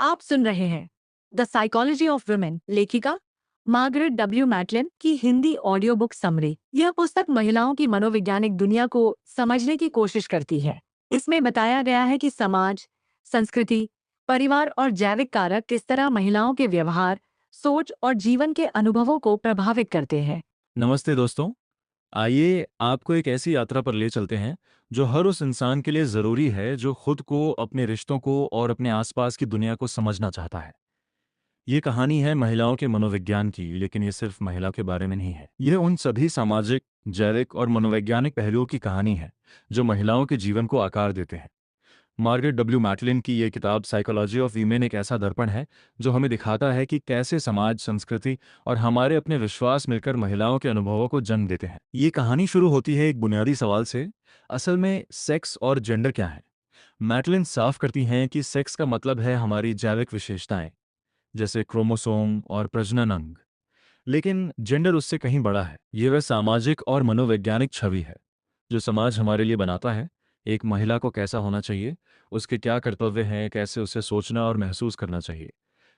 आप सुन रहे हैं द साइकोलॉजी ऑफ वुमेन, लेखिका मार्गरेट डब्ल्यू मैटलिन की हिंदी ऑडियो बुक समरी। यह पुस्तक महिलाओं की मनोवैज्ञानिक दुनिया को समझने की कोशिश करती है। इसमें बताया गया है कि समाज, संस्कृति, परिवार और जैविक कारक किस तरह महिलाओं के व्यवहार, सोच और जीवन के अनुभवों को प्रभावित करते हैं। नमस्ते दोस्तों। आइए आपको एक ऐसी यात्रा पर ले चलते हैं जो हर उस इंसान के लिए ज़रूरी है जो खुद को, अपने रिश्तों को और अपने आसपास की दुनिया को समझना चाहता है। ये कहानी है महिलाओं के मनोविज्ञान की, लेकिन ये सिर्फ महिला के बारे में नहीं है। ये उन सभी सामाजिक, जैविक और मनोवैज्ञानिक पहलुओं की कहानी है जो महिलाओं के जीवन को आकार देते हैं। मार्गरेट डब्ल्यू मैटलिन की ये किताब साइकोलॉजी ऑफ वीमेन एक ऐसा दर्पण है जो हमें दिखाता है कि कैसे समाज, संस्कृति और हमारे अपने विश्वास मिलकर महिलाओं के अनुभवों को जन्म देते हैं। ये कहानी शुरू होती है एक बुनियादी सवाल से, असल में सेक्स और जेंडर क्या है। मैटलिन साफ करती हैं कि सेक्स का मतलब है हमारी जैविक विशेषताएं, जैसे क्रोमोसोम और प्रजनन अंग। लेकिन जेंडर उससे कहीं बड़ा है। ये वह सामाजिक और मनोवैज्ञानिक छवि है जो समाज हमारे लिए बनाता है। एक महिला को कैसा होना चाहिए, उसके क्या कर्तव्य हैं, कैसे उसे सोचना और महसूस करना चाहिए।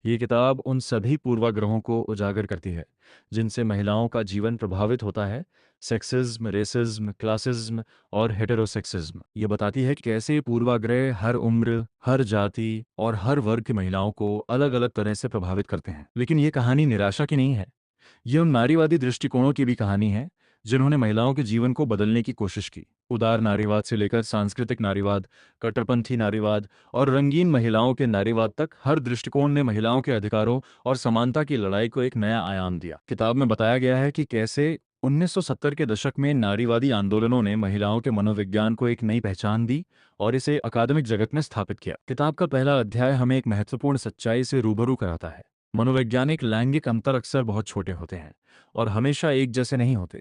ये किताब उन सभी पूर्वाग्रहों को उजागर करती है जिनसे महिलाओं का जीवन प्रभावित होता है। सेक्सिज्म, रेसिज्म, क्लासिज्म और हेटेरोसेक्सिज्म। ये बताती है कि कैसे ये पूर्वाग्रह हर उम्र, हर जाति और हर वर्ग की महिलाओं को अलग अलग तरह से प्रभावित करते हैं। लेकिन ये कहानी निराशा की नहीं है। ये उन नारीवादी दृष्टिकोणों की भी कहानी है जिन्होंने महिलाओं के जीवन को बदलने की कोशिश की। उदार नारीवाद से लेकर सांस्कृतिक नारीवाद, कट्टरपंथी नारीवाद और रंगीन महिलाओं के नारीवाद तक, हर दृष्टिकोण ने महिलाओं के अधिकारों और समानता की लड़ाई को एक नया आयाम दिया। किताब में बताया गया है कि कैसे 1970 के दशक में नारीवादी आंदोलनों ने महिलाओं के मनोविज्ञान को एक नई पहचान दी और इसे अकादमिक जगत में स्थापित किया। किताब का पहला अध्याय हमें एक महत्वपूर्ण सच्चाई से रूबरू कराता है। मनोवैज्ञानिक लैंगिक अंतर अक्सर बहुत छोटे होते हैं और हमेशा एक जैसे नहीं होते,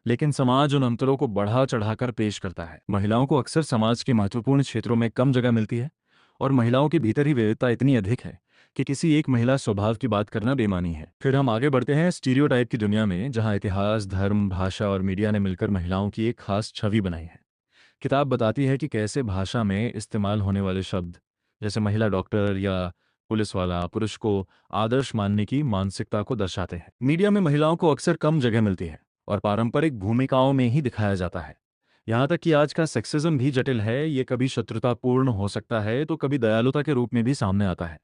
लेकिन समाज उन अंतरों को बढ़ा चढ़ाकर पेश करता है। महिलाओं को अक्सर समाज के महत्वपूर्ण क्षेत्रों में कम जगह मिलती है और महिलाओं के भीतर ही विविधता इतनी अधिक है कि किसी एक महिला स्वभाव की बात करना बेमानी है। फिर हम आगे बढ़ते हैं स्टीरियोटाइप की दुनिया में, जहां इतिहास, धर्म, भाषा और मीडिया ने मिलकर महिलाओं की एक खास छवि बनाई है। किताब बताती है कि कैसे भाषा में इस्तेमाल होने वाले शब्द, जैसे महिला डॉक्टर या पुलिस वाला, पुरुष को आदर्श मानने की मानसिकता को दर्शाते हैं। मीडिया में महिलाओं को अक्सर कम जगह मिलती है और पारंपरिक भूमिकाओं में ही दिखाया जाता है। यहाँ तक कि आज का सेक्सिज्म भी जटिल है। ये कभी शत्रुतापूर्ण हो सकता है तो कभी दयालुता के रूप में भी सामने आता है,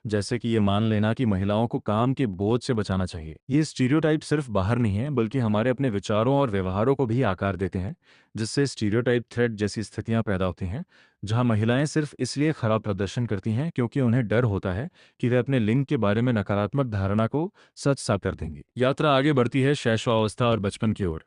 जैसे कि ये मान लेना कि महिलाओं को काम के बोझ से बचाना चाहिए। ये स्टीरियोटाइप सिर्फ बाहर नहीं है, बल्कि हमारे अपने विचारों और व्यवहारों को भी आकार देते हैं, जिससे स्टीरियोटाइप थ्रेट जैसी स्थितियां पैदा होती हैं, जहां महिलाएं सिर्फ इसलिए खराब प्रदर्शन करती हैं क्योंकि उन्हें डर होता है कि वे अपने लिंग के बारे में नकारात्मक धारणा को सच साबित कर देंगी। यात्रा आगे बढ़ती है शैशवावस्था और बचपन की ओर।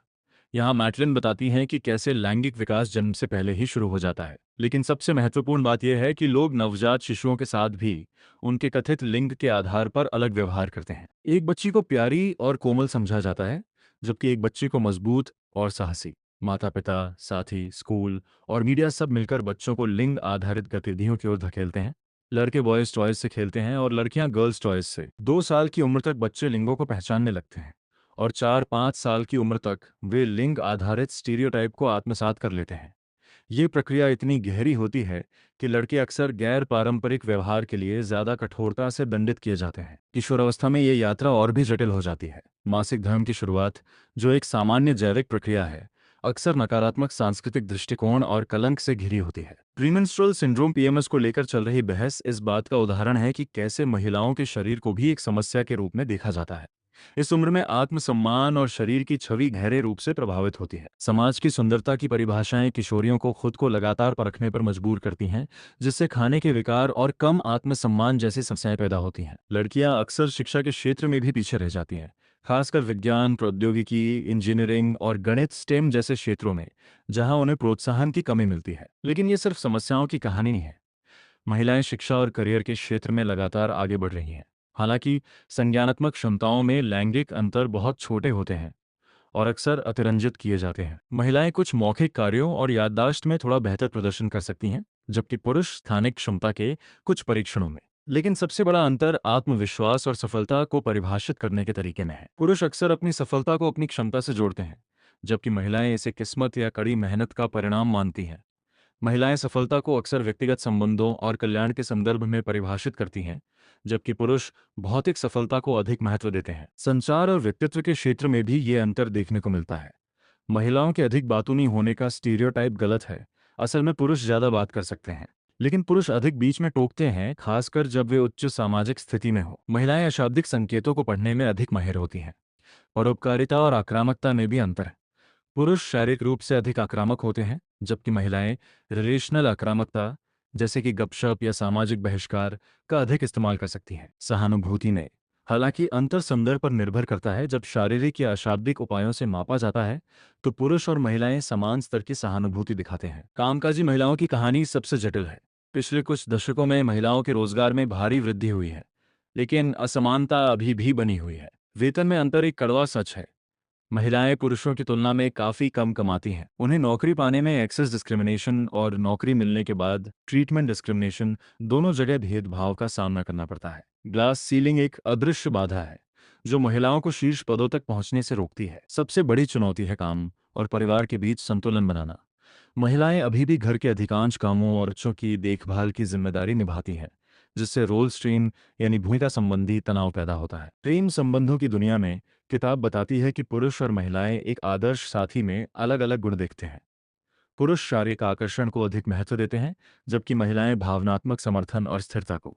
यहाँ मैटलिन बताती हैं कि कैसे लैंगिक विकास जन्म से पहले ही शुरू हो जाता है। लेकिन सबसे महत्वपूर्ण बात यह है कि लोग नवजात शिशुओं के साथ भी उनके कथित लिंग के आधार पर अलग व्यवहार करते हैं। एक बच्ची को प्यारी और कोमल समझा जाता है, जबकि एक बच्ची को मजबूत और साहसी। माता पिता, साथी, स्कूल और मीडिया सब मिलकर बच्चों को लिंग आधारित गतिविधियों की ओर धकेलते हैं। लड़के बॉयज टॉयज से खेलते हैं और लड़कियां गर्ल्स टॉयज से। 2 साल की उम्र तक बच्चे लिंगों को पहचानने लगते हैं और 4-5 साल की उम्र तक वे लिंग आधारित स्टीरियोटाइप को आत्मसात कर लेते हैं। ये प्रक्रिया इतनी गहरी होती है कि लड़के अक्सर गैर पारंपरिक व्यवहार के लिए ज्यादा कठोरता से दंडित किए जाते हैं। किशोरावस्था में ये यात्रा और भी जटिल हो जाती है। मासिक धर्म की शुरुआत, जो एक सामान्य जैविक प्रक्रिया है, अक्सर नकारात्मक सांस्कृतिक दृष्टिकोण और कलंक से घिरी होती है। प्रीमेंस्ट्रुअल सिंड्रोम पीएमएस को लेकर चल रही बहस इस बात का उदाहरण है कि कैसे महिलाओं के शरीर को भी एक समस्या के रूप में देखा जाता है। इस उम्र में आत्मसम्मान और शरीर की छवि गहरे रूप से प्रभावित होती है। समाज की सुंदरता की परिभाषाएं किशोरियों को खुद को लगातार परखने पर मजबूर करती हैं, जिससे खाने के विकार और कम आत्मसम्मान जैसी समस्याएं पैदा होती हैं। लड़कियां अक्सर शिक्षा के क्षेत्र में भी पीछे रह जाती हैं, खासकर विज्ञान, प्रौद्योगिकी, इंजीनियरिंग और गणित स्टेम जैसे क्षेत्रों में, जहां उन्हें प्रोत्साहन की कमी मिलती है। लेकिन ये सिर्फ समस्याओं की कहानी नहीं है। महिलाएं शिक्षा और करियर के क्षेत्र में लगातार आगे बढ़ रही हैं। हालांकि संज्ञानात्मक क्षमताओं में लैंगिक अंतर बहुत छोटे होते हैं और अक्सर अतिरंजित किए जाते हैं। महिलाएं कुछ मौखिक कार्यों और याददाश्त में थोड़ा बेहतर प्रदर्शन कर सकती हैं, जबकि पुरुष स्थानिक क्षमता के कुछ परीक्षणों में। लेकिन सबसे बड़ा अंतर आत्मविश्वास और सफलता को परिभाषित करने के तरीके में है। पुरुष अक्सर अपनी सफलता को अपनी क्षमता से जोड़ते हैं, जबकि महिलाएं इसे किस्मत या कड़ी मेहनत का परिणाम मानती हैं। महिलाएं सफलता को अक्सर व्यक्तिगत संबंधों और कल्याण के संदर्भ में परिभाषित करती हैं, जबकि पुरुष भौतिक सफलता को अधिक महत्व देते हैं। संचार और व्यक्तित्व के क्षेत्र में भी ये अंतर देखने को मिलता है। महिलाओं के अधिक बातूनी होने का स्टीरियोटाइप गलत है। असल में पुरुष ज्यादा बात कर सकते हैं, लेकिन पुरुष अधिक बीच में टोकते हैं, खासकर जब वे उच्च सामाजिक स्थिति में हो। महिलाएं अशाब्दिक संकेतों को पढ़ने में अधिक माहिर होती हैं। परोपकारिता और आक्रामकता में भी अंतर है। पुरुष शारीरिक रूप से अधिक आक्रामक होते हैं, जबकि महिलाएं रिलेशनल आक्रामकता जैसे कि गपशप या सामाजिक बहिष्कार का अधिक इस्तेमाल कर सकती हैं। सहानुभूति में हालांकि अंतर संदर्भ पर निर्भर करता है। जब शारीरिक या अशाब्दिक उपायों से मापा जाता है तो पुरुष और महिलाएं समान स्तर की सहानुभूति दिखाते हैं। कामकाजी महिलाओं की कहानी सबसे जटिल है। पिछले कुछ दशकों में महिलाओं के रोजगार में भारी वृद्धि हुई है, लेकिन असमानता अभी भी बनी हुई है। वेतन में अंतर एक कड़वा सच है। महिलाएं पुरुषों की तुलना में काफी कम कमाती हैं। उन्हें नौकरी पाने में एक्सेस डिस्क्रिमिनेशन और नौकरी मिलने के बाद ट्रीटमेंट डिस्क्रिमिनेशन दोनों जगह भेदभाव का सामना करना पड़ता है। ग्लास सीलिंग एक अदृश्य बाधा है जो महिलाओं को शीर्ष पदों तक पहुंचने से रोकती है। सबसे बड़ी चुनौती है काम और परिवार के बीच संतुलन बनाना। महिलाएं अभी भी घर के अधिकांश कामों और बच्चों की देखभाल की जिम्मेदारी निभाती हैं, जिससे रोल स्ट्रेन यानी भूमिका संबंधी तनाव पैदा होता है। प्रेम संबंधों की दुनिया में किताब बताती है कि पुरुष और महिलाएं एक आदर्श साथी में अलग अलग गुण देखते हैं। पुरुष शारीरिक आकर्षण को अधिक महत्व देते हैं, जबकि महिलाएं भावनात्मक समर्थन और स्थिरता को।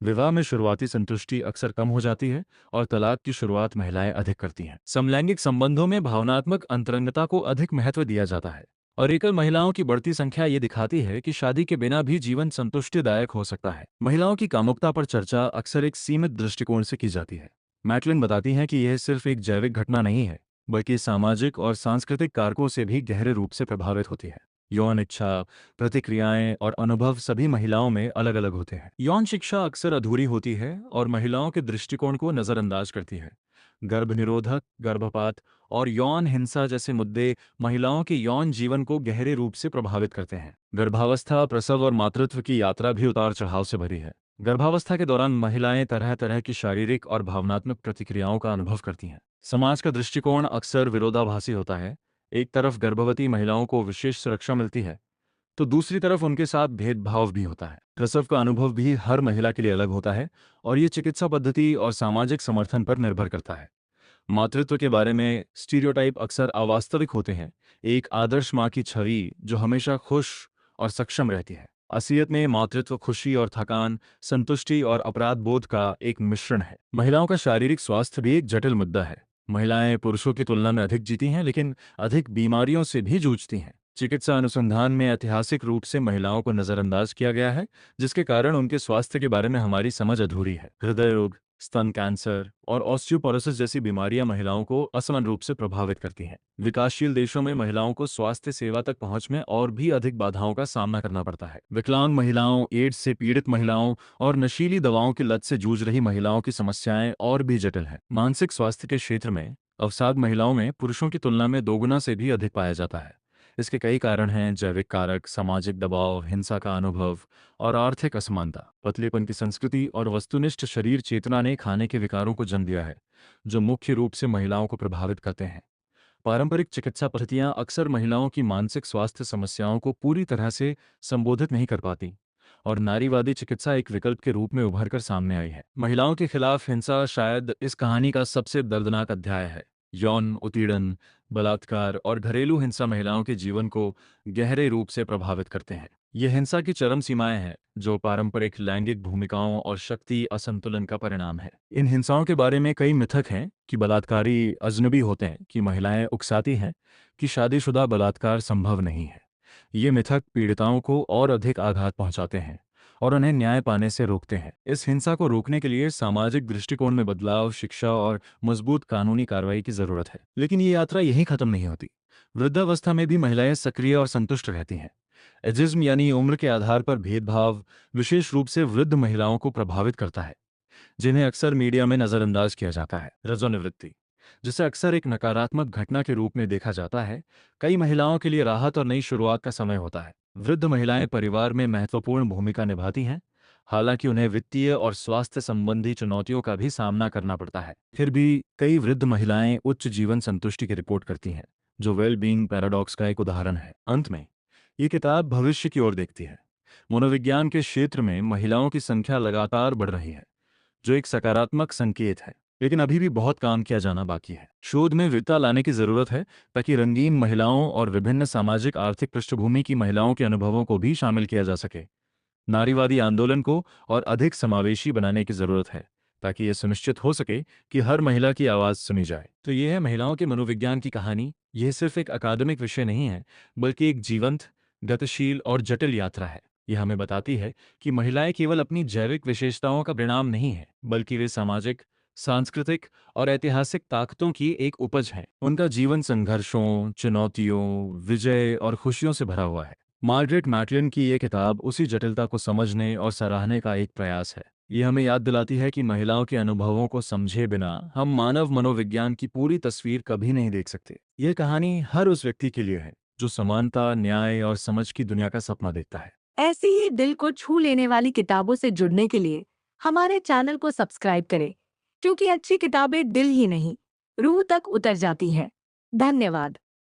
विवाह में शुरुआती संतुष्टि अक्सर कम हो जाती है और तलाक की शुरुआत महिलाएं अधिक करती हैं। समलैंगिक संबंधों में भावनात्मक अंतरंगता को अधिक महत्व दिया जाता है और एकल महिलाओं की बढ़ती संख्या ये दिखाती है कि शादी के बिना भी जीवन संतुष्टिदायक हो सकता है। महिलाओं की कामुकता पर चर्चा अक्सर एक सीमित दृष्टिकोण से की जाती है। मैकलिन बताती हैं कि यह सिर्फ एक जैविक घटना नहीं है, बल्कि सामाजिक और सांस्कृतिक कारकों से भी गहरे रूप से प्रभावित होती है। यौन इच्छा, प्रतिक्रियाएं और अनुभव सभी महिलाओं में अलग अलग होते हैं। यौन शिक्षा अक्सर अधूरी होती है और महिलाओं के दृष्टिकोण को नजरअंदाज करती है। गर्भ निरोधक, गर्भपात और यौन हिंसा जैसे मुद्दे महिलाओं के यौन जीवन को गहरे रूप से प्रभावित करते हैं। गर्भावस्था, प्रसव और मातृत्व की यात्रा भी उतार चढ़ाव से भरी है। गर्भावस्था के दौरान महिलाएं तरह तरह की शारीरिक और भावनात्मक प्रतिक्रियाओं का अनुभव करती हैं। समाज का दृष्टिकोण अक्सर विरोधाभासी होता है। एक तरफ गर्भवती महिलाओं को विशेष सुरक्षा मिलती है, तो दूसरी तरफ उनके साथ भेदभाव भी होता है। प्रसव का अनुभव भी हर महिला के लिए अलग होता है और ये चिकित्सा पद्धति और सामाजिक समर्थन पर निर्भर करता है। मातृत्व के बारे में स्टीरियोटाइप अक्सर अवास्तविक होते हैं। एक आदर्श माँ की छवि जो हमेशा खुश और सक्षम रहती है। असलियत में मातृत्व खुशी और थकान, संतुष्टि और अपराध बोध का एक मिश्रण है। महिलाओं का शारीरिक स्वास्थ्य भी एक जटिल मुद्दा है। महिलाएं पुरुषों की तुलना में अधिक जीती हैं, लेकिन अधिक बीमारियों से भी जूझती हैं। चिकित्सा अनुसंधान में ऐतिहासिक रूप से महिलाओं को नजरअंदाज किया गया है, जिसके कारण उनके स्वास्थ्य के बारे में हमारी समझ अधूरी है। हृदय रोग, स्तन कैंसर और ऑस्टियोपोरोसिस जैसी बीमारियां महिलाओं को असमान रूप से प्रभावित करती हैं। विकासशील देशों में महिलाओं को स्वास्थ्य सेवा तक पहुंच में और भी अधिक बाधाओं का सामना करना पड़ता है। विकलांग महिलाओं, एड्स से पीड़ित महिलाओं और नशीली दवाओं की लत से जूझ रही महिलाओं की समस्याएं और भी जटिल हैं। मानसिक स्वास्थ्य के क्षेत्र में अवसाद महिलाओं में पुरुषों की तुलना में दोगुना से भी अधिक पाया जाता है। इसके कई कारण हैं: जैविक कारक, सामाजिक दबाव, हिंसा का अनुभव और आर्थिक असमानता। पतलेपन की संस्कृति और वस्तुनिष्ठ शरीर चेतना ने खाने के विकारों को जन्म दिया है, जो मुख्य रूप से महिलाओं को प्रभावित करते हैं। पारंपरिक चिकित्सा पद्धतियां अक्सर महिलाओं की मानसिक स्वास्थ्य समस्याओं को पूरी तरह से संबोधित नहीं कर पाती और नारीवादी चिकित्सा एक विकल्प के रूप में उभरकर सामने आई है। महिलाओं के खिलाफ हिंसा शायद इस कहानी का सबसे दर्दनाक अध्याय है। यौन उत्पीड़न, बलात्कार और घरेलू हिंसा महिलाओं के जीवन को गहरे रूप से प्रभावित करते हैं। ये हिंसा की चरम सीमाएं हैं, जो पारंपरिक लैंगिक भूमिकाओं और शक्ति असंतुलन का परिणाम है। इन हिंसाओं के बारे में कई मिथक हैं कि बलात्कारी अजनबी होते हैं, कि महिलाएं उकसाती हैं, कि शादीशुदा बलात्कार संभव नहीं है। ये मिथक पीड़िताओं को और अधिक आघात पहुंचाते हैं और उन्हें न्याय पाने से रोकते हैं। इस हिंसा को रोकने के लिए सामाजिक दृष्टिकोण में बदलाव, शिक्षा और मजबूत कानूनी कार्रवाई की जरूरत है। लेकिन ये यात्रा यहीं खत्म नहीं होती। वृद्धावस्था में भी महिलाएं सक्रिय और संतुष्ट रहती हैं। एजिज्म यानी उम्र के आधार पर भेदभाव विशेष रूप से वृद्ध महिलाओं को प्रभावित करता है, जिन्हें अक्सर मीडिया में नजरअंदाज किया जाता है। रजोनिवृत्ति, जिसे अक्सर एक नकारात्मक घटना के रूप में देखा जाता है, कई महिलाओं के लिए राहत और नई शुरुआत का समय होता है। वृद्ध महिलाएं परिवार में महत्वपूर्ण भूमिका निभाती हैं, हालांकि उन्हें वित्तीय और स्वास्थ्य संबंधी चुनौतियों का भी सामना करना पड़ता है। फिर भी कई वृद्ध महिलाएं उच्च जीवन संतुष्टि की रिपोर्ट करती हैं, जो वेल बीइंग पैराडॉक्स का एक उदाहरण है। अंत में ये किताब भविष्य की ओर देखती है। मनोविज्ञान के क्षेत्र में महिलाओं की संख्या लगातार बढ़ रही है, जो एक सकारात्मक संकेत है। लेकिन अभी भी बहुत काम किया जाना बाकी है। शोध में विविधता लाने की जरूरत है, ताकि रंगीन महिलाओं और विभिन्न सामाजिक आर्थिक पृष्ठभूमि की महिलाओं के अनुभवों को भी शामिल किया जा सके। नारीवादी आंदोलन को और अधिक समावेशी बनाने की जरूरत है, ताकि यह सुनिश्चित हो सके कि हर महिला की आवाज सुनी जाए। तो यह है महिलाओं के मनोविज्ञान की कहानी। यह सिर्फ एक अकादमिक विषय नहीं है, बल्कि एक जीवंत, गतिशील और जटिल यात्रा है। यह हमें बताती है कि महिलाएं केवल अपनी जैविक विशेषताओं का परिणाम नहीं है, बल्कि वे सामाजिक, सांस्कृतिक और ऐतिहासिक ताकतों की एक उपज है। उनका जीवन संघर्षों, चुनौतियों, विजय और खुशियों से भरा हुआ है। मार्गरेट मैटलिन की ये किताब उसी जटिलता को समझने और सराहने का एक प्रयास है। ये हमें याद दिलाती है कि महिलाओं के अनुभवों को समझे बिना हम मानव मनोविज्ञान की पूरी तस्वीर कभी नहीं देख सकते। यह कहानी हर उस व्यक्ति के लिए है जो समानता, न्याय और समझ की दुनिया का सपना देखता है। ऐसी ही दिल को छू लेने वाली किताबों से जुड़ने के लिए हमारे चैनल को सब्सक्राइब करें, क्योंकि अच्छी किताबें दिल ही नहीं, रूह तक उतर जाती हैं। धन्यवाद।